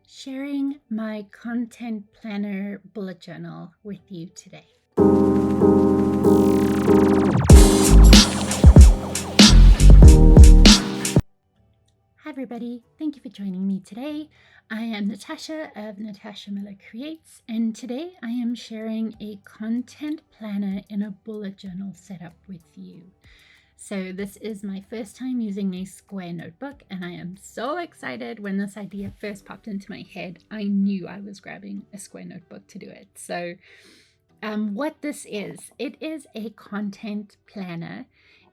sharing my content planner bullet journal with you today. Hi, everybody. Thank you for joining me today. I am Natasha of Natasha Miller Creates, and today I am sharing a content planner in a bullet journal setup with you. So this is my first time using a square notebook, and I am so excited. When this idea first popped into my head, I knew I was grabbing a square notebook to do it. So what this is, it is a content planner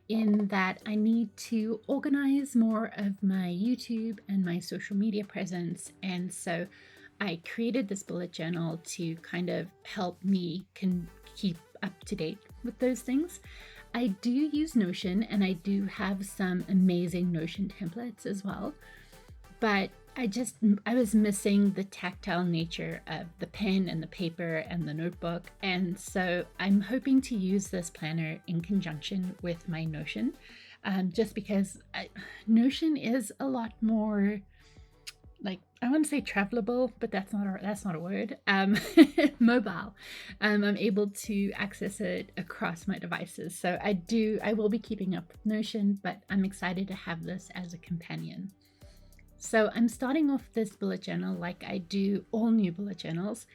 in that I need to organize more of my YouTube and my social media presence. And so I created this bullet journal to kind of help me keep up to date with those things. I do use Notion, and I do have some amazing Notion templates as well. But I was missing the tactile nature of the pen and the paper and the notebook. And so I'm hoping to use this planner in conjunction with my Notion, just because Notion is a lot more, like, I want to say travelable, but that's not a word. Mobile. I'm able to access it across my devices. So I will be keeping up with Notion, but I'm excited to have this as a companion. So I'm starting off this bullet journal like I do all new bullet journals,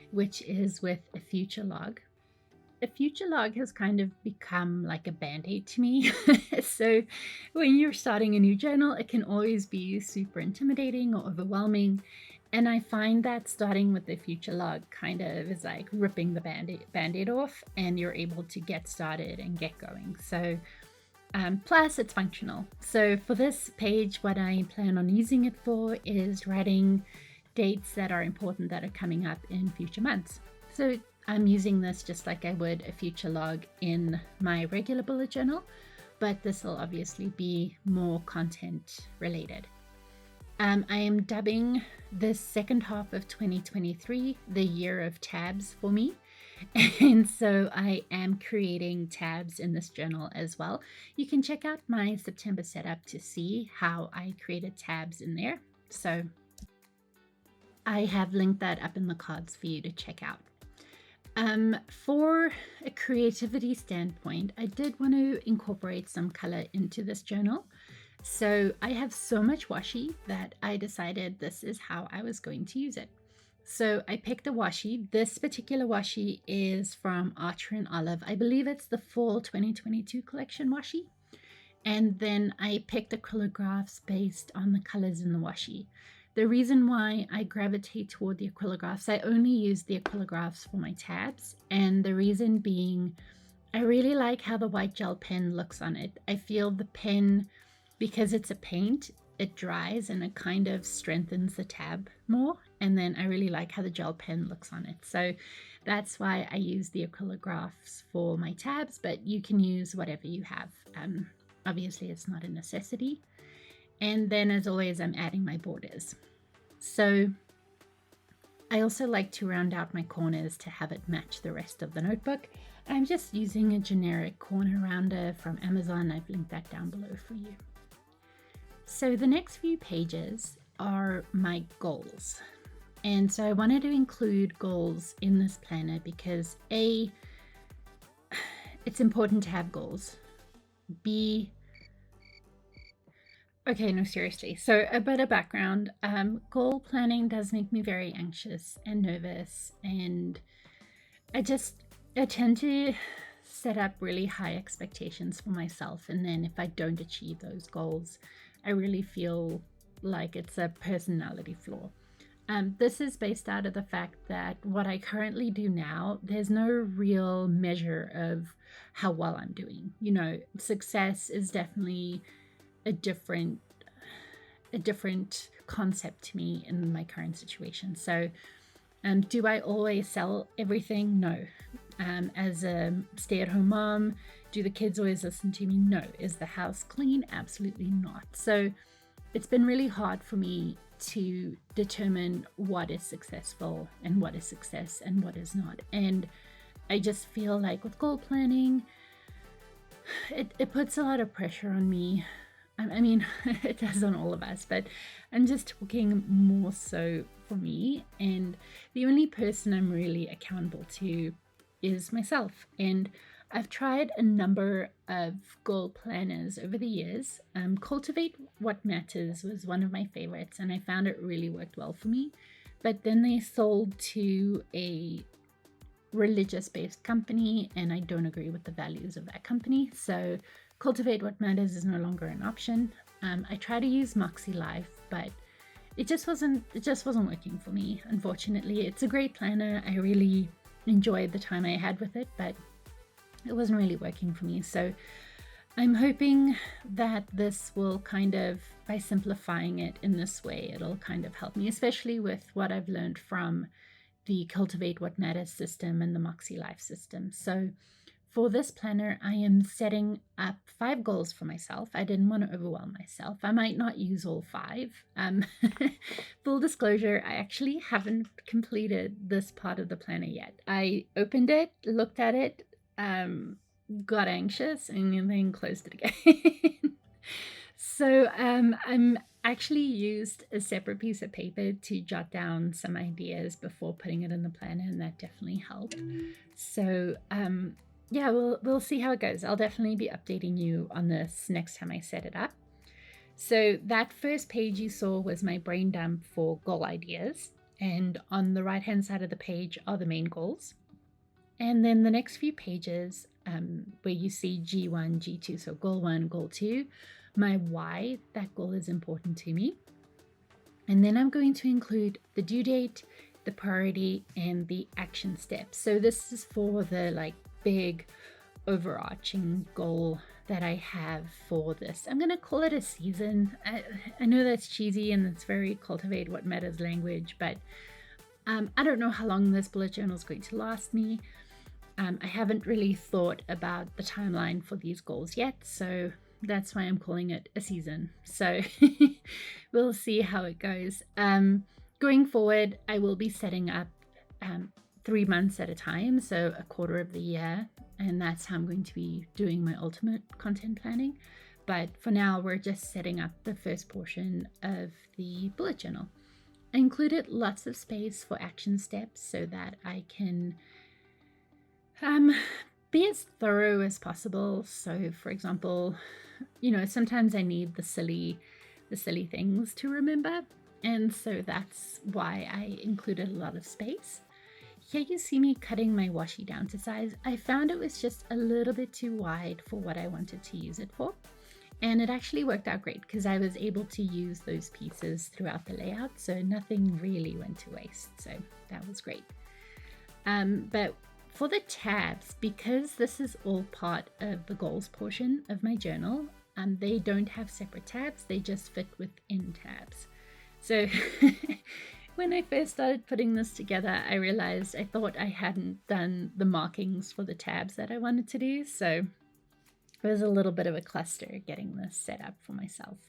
which is with a future log. A future log has kind of become like a band-aid to me. So when you're starting a new journal, it can always be super intimidating or overwhelming. And I find that starting with the future log kind of is like ripping the band-aid off, and you're able to get started and get going. So plus it's functional. So for this page, what I plan on using it for is writing dates that are important that are coming up in future months. So I'm using this just like I would a future log in my regular bullet journal, but this will obviously be more content related. I am dubbing this second half of 2023 the year of tabs for me. And so I am creating tabs in this journal as well. You can check out my September setup to see how I created tabs in there. So I have linked that up in the cards for you to check out. For a creativity standpoint, I did want to incorporate some color into this journal. So I have so much washi that I decided this is how I was going to use it. So I picked a washi. This particular washi is from Archer and Olive. I believe it's the fall 2022 collection washi. And then I picked acrylographs based on the colors in the washi. The reason why I gravitate toward the acrylographs, I only use the acrylographs for my tabs. And the reason being, I really like how the white gel pen looks on it. I feel the pen, because it's a paint, it dries and it kind of strengthens the tab more. And then I really like how the gel pen looks on it. So that's why I use the acrylographs for my tabs, but you can use whatever you have. Obviously, it's not a necessity. And then, as always, I'm adding my borders. So I also like to round out my corners to have it match the rest of the notebook. I'm just using a generic corner rounder from Amazon. I've linked that down below for you. So the next few pages are my goals. And so I wanted to include goals in this planner because A, it's important to have goals. B, okay, no, seriously. So a bit of background. Goal planning does make me very anxious and nervous. And I tend to set up really high expectations for myself. And then if I don't achieve those goals, I really feel like it's a personality flaw. This is based out of the fact that what I currently do now, there's no real measure of how well I'm doing. You know, success is definitely a different concept to me in my current situation. So do I always sell everything? No. As a stay-at-home mom, do the kids always listen to me? No. Is the house clean? Absolutely not. So it's been really hard for me to determine what is successful and what is success and what is not. And I just feel like with goal planning, it puts a lot of pressure on me I mean, it does on all of us, but I'm just talking more so for me. And the only person I'm really accountable to is myself. And I've tried a number of goal planners over the years. Cultivate What Matters was one of my favorites, and I found it really worked well for me. But then they sold to a religious based company, and I don't agree with the values of that company. So Cultivate What Matters is no longer an option. I try to use Moxie Life, but it just wasn't working for me. Unfortunately, it's a great planner. I really enjoyed the time I had with it, but it wasn't really working for me. So I'm hoping that this will kind of, by simplifying it in this way, it'll kind of help me, especially with what I've learned from the Cultivate What Matters system and the Moxie Life system. So for this planner, I am setting up 5 goals for myself. I didn't want to overwhelm myself. I might not use all 5. Full disclosure, I actually haven't completed this part of the planner yet. I opened it, looked at it, got anxious, and then closed it again. So I'm actually used a separate piece of paper to jot down some ideas before putting it in the planner, and that definitely helped. So yeah, we'll see how it goes. I'll definitely be updating you on this next time I set it up. So that first page you saw was my brain dump for goal ideas, and on the right hand side of the page are the main goals. And then the next few pages where you see G1, G2, so goal 1, goal 2, my why that goal is important to me. And then I'm going to include the due date, the priority, and the action steps. So this is for the like big overarching goal that I have for this. I'm going to call it a season. I know that's cheesy and it's very Cultivate What Matters language, but I don't know how long this bullet journal is going to last me. I haven't really thought about the timeline for these goals yet, so that's why I'm calling it a season. So we'll see how it goes. Going forward, I will be setting up 3 months at a time, so a quarter of the year, and that's how I'm going to be doing my ultimate content planning. But for now, we're just setting up the first portion of the bullet journal. I included lots of space for action steps so that I can be as thorough as possible. So for example, sometimes I need the silly things to remember, and so that's why I included a lot of space. Here you see me cutting my washi down to size. I found it was just a little bit too wide for what I wanted to use it for, and it actually worked out great because I was able to use those pieces throughout the layout, so nothing really went to waste, so that was great. But for the tabs, because this is all part of the goals portion of my journal, they don't have separate tabs, they just fit within tabs. So when I first started putting this together, I realized I thought I hadn't done the markings for the tabs that I wanted to do, so it was a little bit of a cluster getting this set up for myself.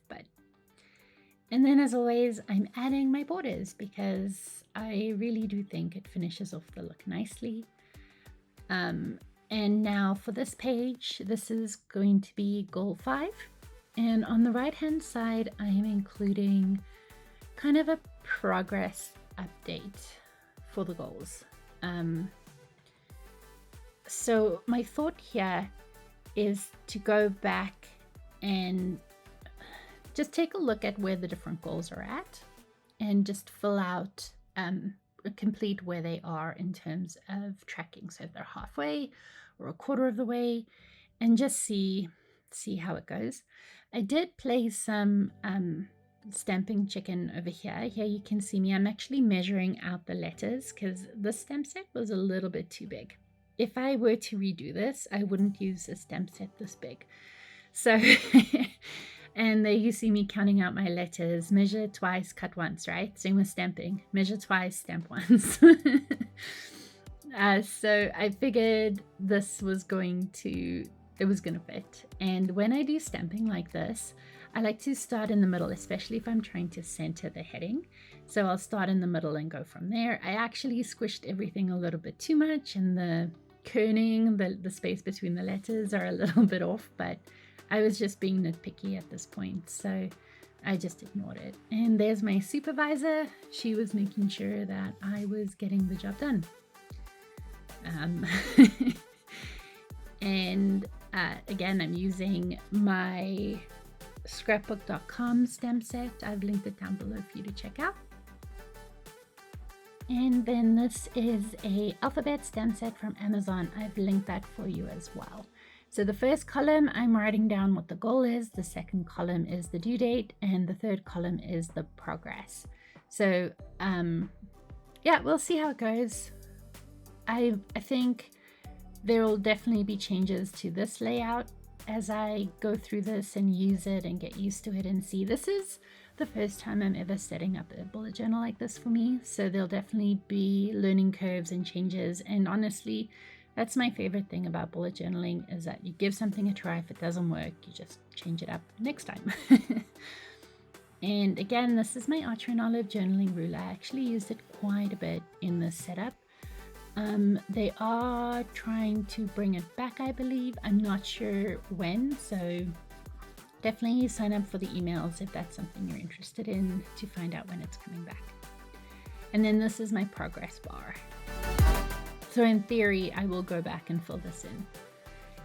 And then as always, I'm adding my borders because I really do think it finishes off the look nicely. And now for this page, this is going to be goal 5. And on the right hand side, I am including kind of a progress update for the goals. So my thought here is to go back and just take a look at where the different goals are at and just fill out complete where they are in terms of tracking. So if they're halfway or a quarter of the way, and just see how it goes. I did place some stamping chicken over here. Here you can see me. I'm actually measuring out the letters because the stamp set was a little bit too big. If I were to redo this, I wouldn't use a stamp set this big. So and there you see me counting out my letters. Measure twice, cut once, right? Same with stamping. Measure twice, stamp once. So I figured this was going to fit. And when I do stamping like this, I like to start in the middle, especially if I'm trying to center the heading. So I'll start in the middle and go from there. I actually squished everything a little bit too much, and the kerning, the space between the letters are a little bit off, but I was just being nitpicky at this point, so I just ignored it. And there's my supervisor. She was making sure that I was getting the job done. And again, I'm using my scrapbook.com stamp set. I've linked it down below for you to check out. And then this is a alphabet stamp set from Amazon. I've linked that for you as well. So the first column, I'm writing down what the goal is. The second column is the due date, and the third column is the progress. So yeah, we'll see how it goes. I think there will definitely be changes to this layout as I go through this and use it and get used to it and see. This is the first time I'm ever setting up a bullet journal like this for me, so there'll definitely be learning curves and changes. And honestly, that's my favorite thing about bullet journaling, is that you give something a try. If it doesn't work, you just change it up next time. And again, this is my Archer and Olive journaling ruler. I actually used it quite a bit in this setup. They are trying to bring it back, I believe. I'm not sure when, so definitely sign up for the emails if that's something you're interested in, to find out when it's coming back. And then this is my progress bar. So in theory, I will go back and fill this in.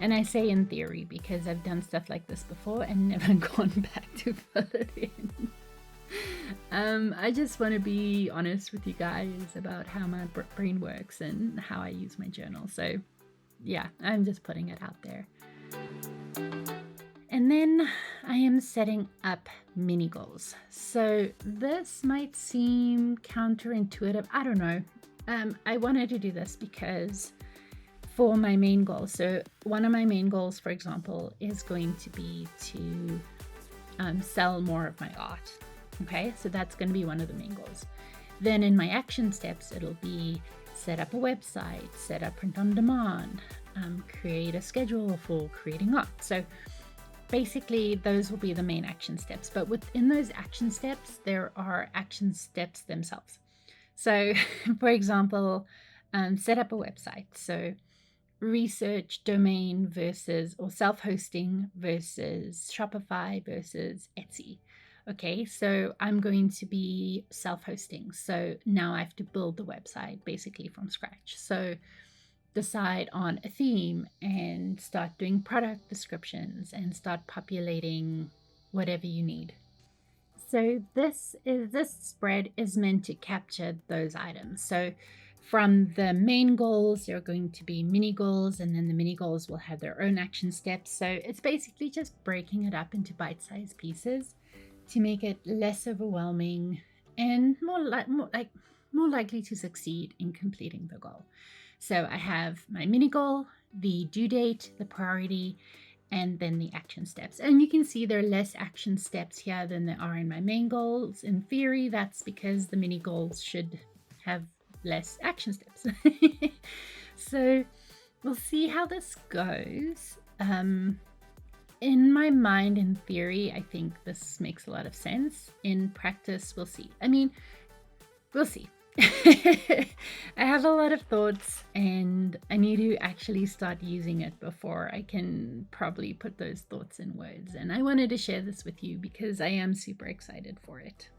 And I say in theory because I've done stuff like this before and never gone back to fill it in. I just want to be honest with you guys about how my brain works and how I use my journal. So yeah, I'm just putting it out there. And then I am setting up mini goals. So this might seem counterintuitive. I don't know. I wanted to do this because for my main goals. So one of my main goals, for example, is going to be to sell more of my art. Okay, so that's going to be one of the main goals. Then in my action steps, it'll be set up a website, set up print on demand, create a schedule for creating art. So basically, those will be the main action steps. But within those action steps, there are action steps themselves. So, for example, set up a website. So research domain versus, or self-hosting versus Shopify versus Etsy. Okay, so I'm going to be self-hosting. So now I have to build the website basically from scratch. So decide on a theme and start doing product descriptions and start populating whatever you need. So this spread is meant to capture those items. So from the main goals, there are going to be mini goals, and then the mini goals will have their own action steps. So it's basically just breaking it up into bite-sized pieces to make it less overwhelming and more likely to succeed in completing the goal. So I have my mini goal, the due date, the priority, and then the action steps. And you can see there are less action steps here than there are in my main goals. In theory, that's because the mini goals should have less action steps. So we'll see how this goes. In my mind, in theory, I think this makes a lot of sense. In practice, we'll see. I mean, we'll see. I have a lot of thoughts and I need to actually start using it before I can probably put those thoughts in words. And I wanted to share this with you because I am super excited for it.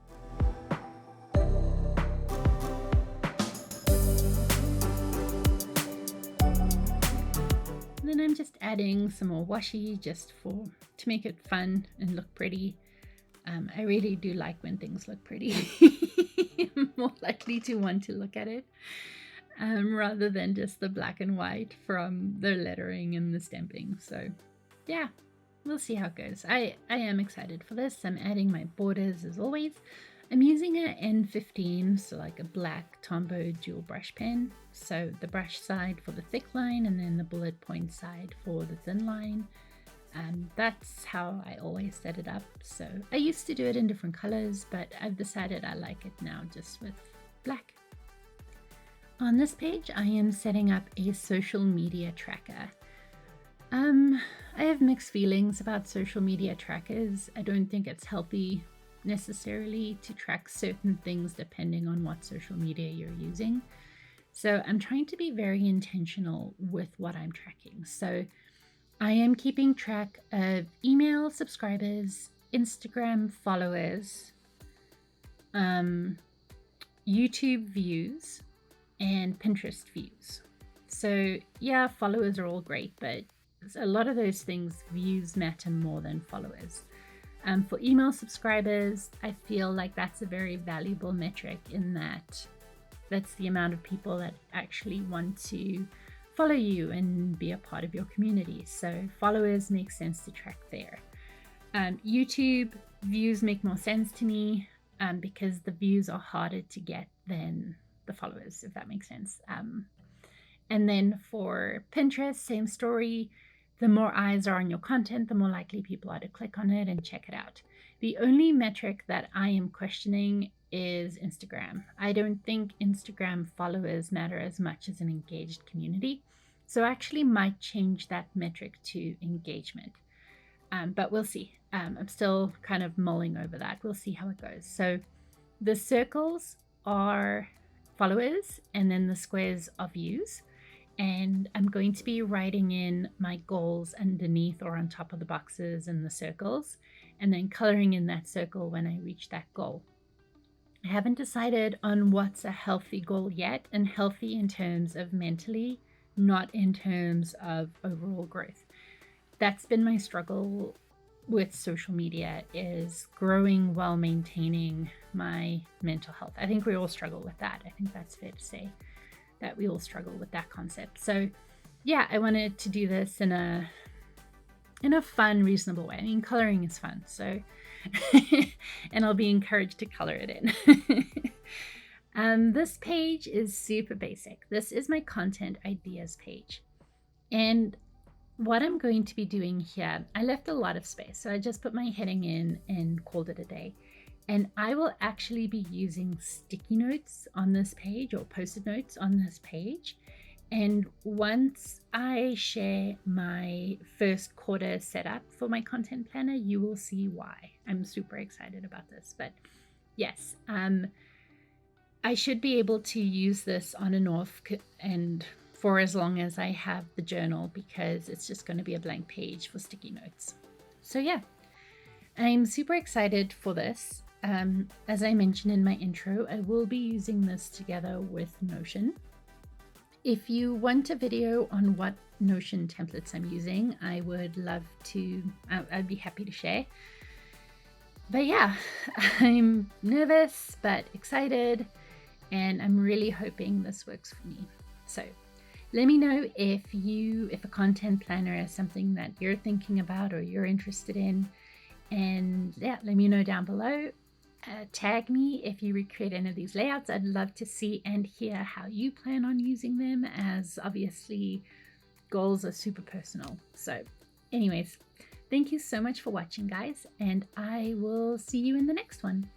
And then I'm just adding some more washi just to make it fun and look pretty. I really do like when things look pretty. I'm more likely to want to look at it rather than just the black and white from the lettering and the stamping. So yeah, we'll see how it goes. I am excited for this. I'm adding my borders as always. I'm using an N15, so like a black Tombow dual brush pen. So the brush side for the thick line and then the bullet point side for the thin line. That's how I always set it up. So I used to do it in different colors, but I've decided I like it now just with black. On this page, I am setting up a social media tracker. I have mixed feelings about social media trackers. I don't think it's healthy necessarily to track certain things depending on what social media you're using. So I'm trying to be very intentional with what I'm tracking. So I am keeping track of email subscribers, Instagram followers, YouTube views, and Pinterest views. So yeah, followers are all great, but a lot of those things, views matter more than followers. For email subscribers, I feel like that's a very valuable metric in that that's the amount of people that actually want to follow you and be a part of your community. So followers make sense to track there. YouTube views make more sense to me because the views are harder to get than the followers, if that makes sense. And then for Pinterest, same story. The more eyes are on your content, the more likely people are to click on it and check it out. The only metric that I am questioning is Instagram. I don't think Instagram followers matter as much as an engaged community. So I actually might change that metric to engagement. But we'll see. I'm still kind of mulling over that. We'll see how it goes. So the circles are followers and then the squares are views. And I'm going to be writing in my goals underneath or on top of the boxes and the circles, and then coloring in that circle when I reach that goal. I haven't decided on what's a healthy goal yet, and healthy in terms of mentally, not in terms of overall growth. That's been my struggle with social media, is growing while maintaining my mental health. I think we all struggle with that. I think that's fair to say that we all struggle with that concept. So yeah, I wanted to do this in a fun, reasonable way. I mean, coloring is fun, so and I'll be encouraged to color it in. This page is super basic. This is my content ideas page. And what I'm going to be doing here, I left a lot of space. So I just put my heading in and called it a day. And I will actually be using sticky notes on this page, or post-it notes on this page. And once I share my first quarter setup for my content planner, you will see why. I'm super excited about this. But yes, I should be able to use this on and off and for as long as I have the journal, because it's just going to be a blank page for sticky notes. So yeah, I'm super excited for this. As I mentioned in my intro, I will be using this together with Notion. If you want a video on what Notion templates I'm using, I would love to, I'd be happy to share. But yeah, I'm nervous but excited, and I'm really hoping this works for me. So let me know if a content planner is something that you're thinking about or you're interested in. And yeah, let me know down below. Tag me if you recreate any of these layouts. I'd love to see and hear how you plan on using them, as obviously goals are super personal. So anyways, thank you so much for watching, guys, and I will see you in the next one.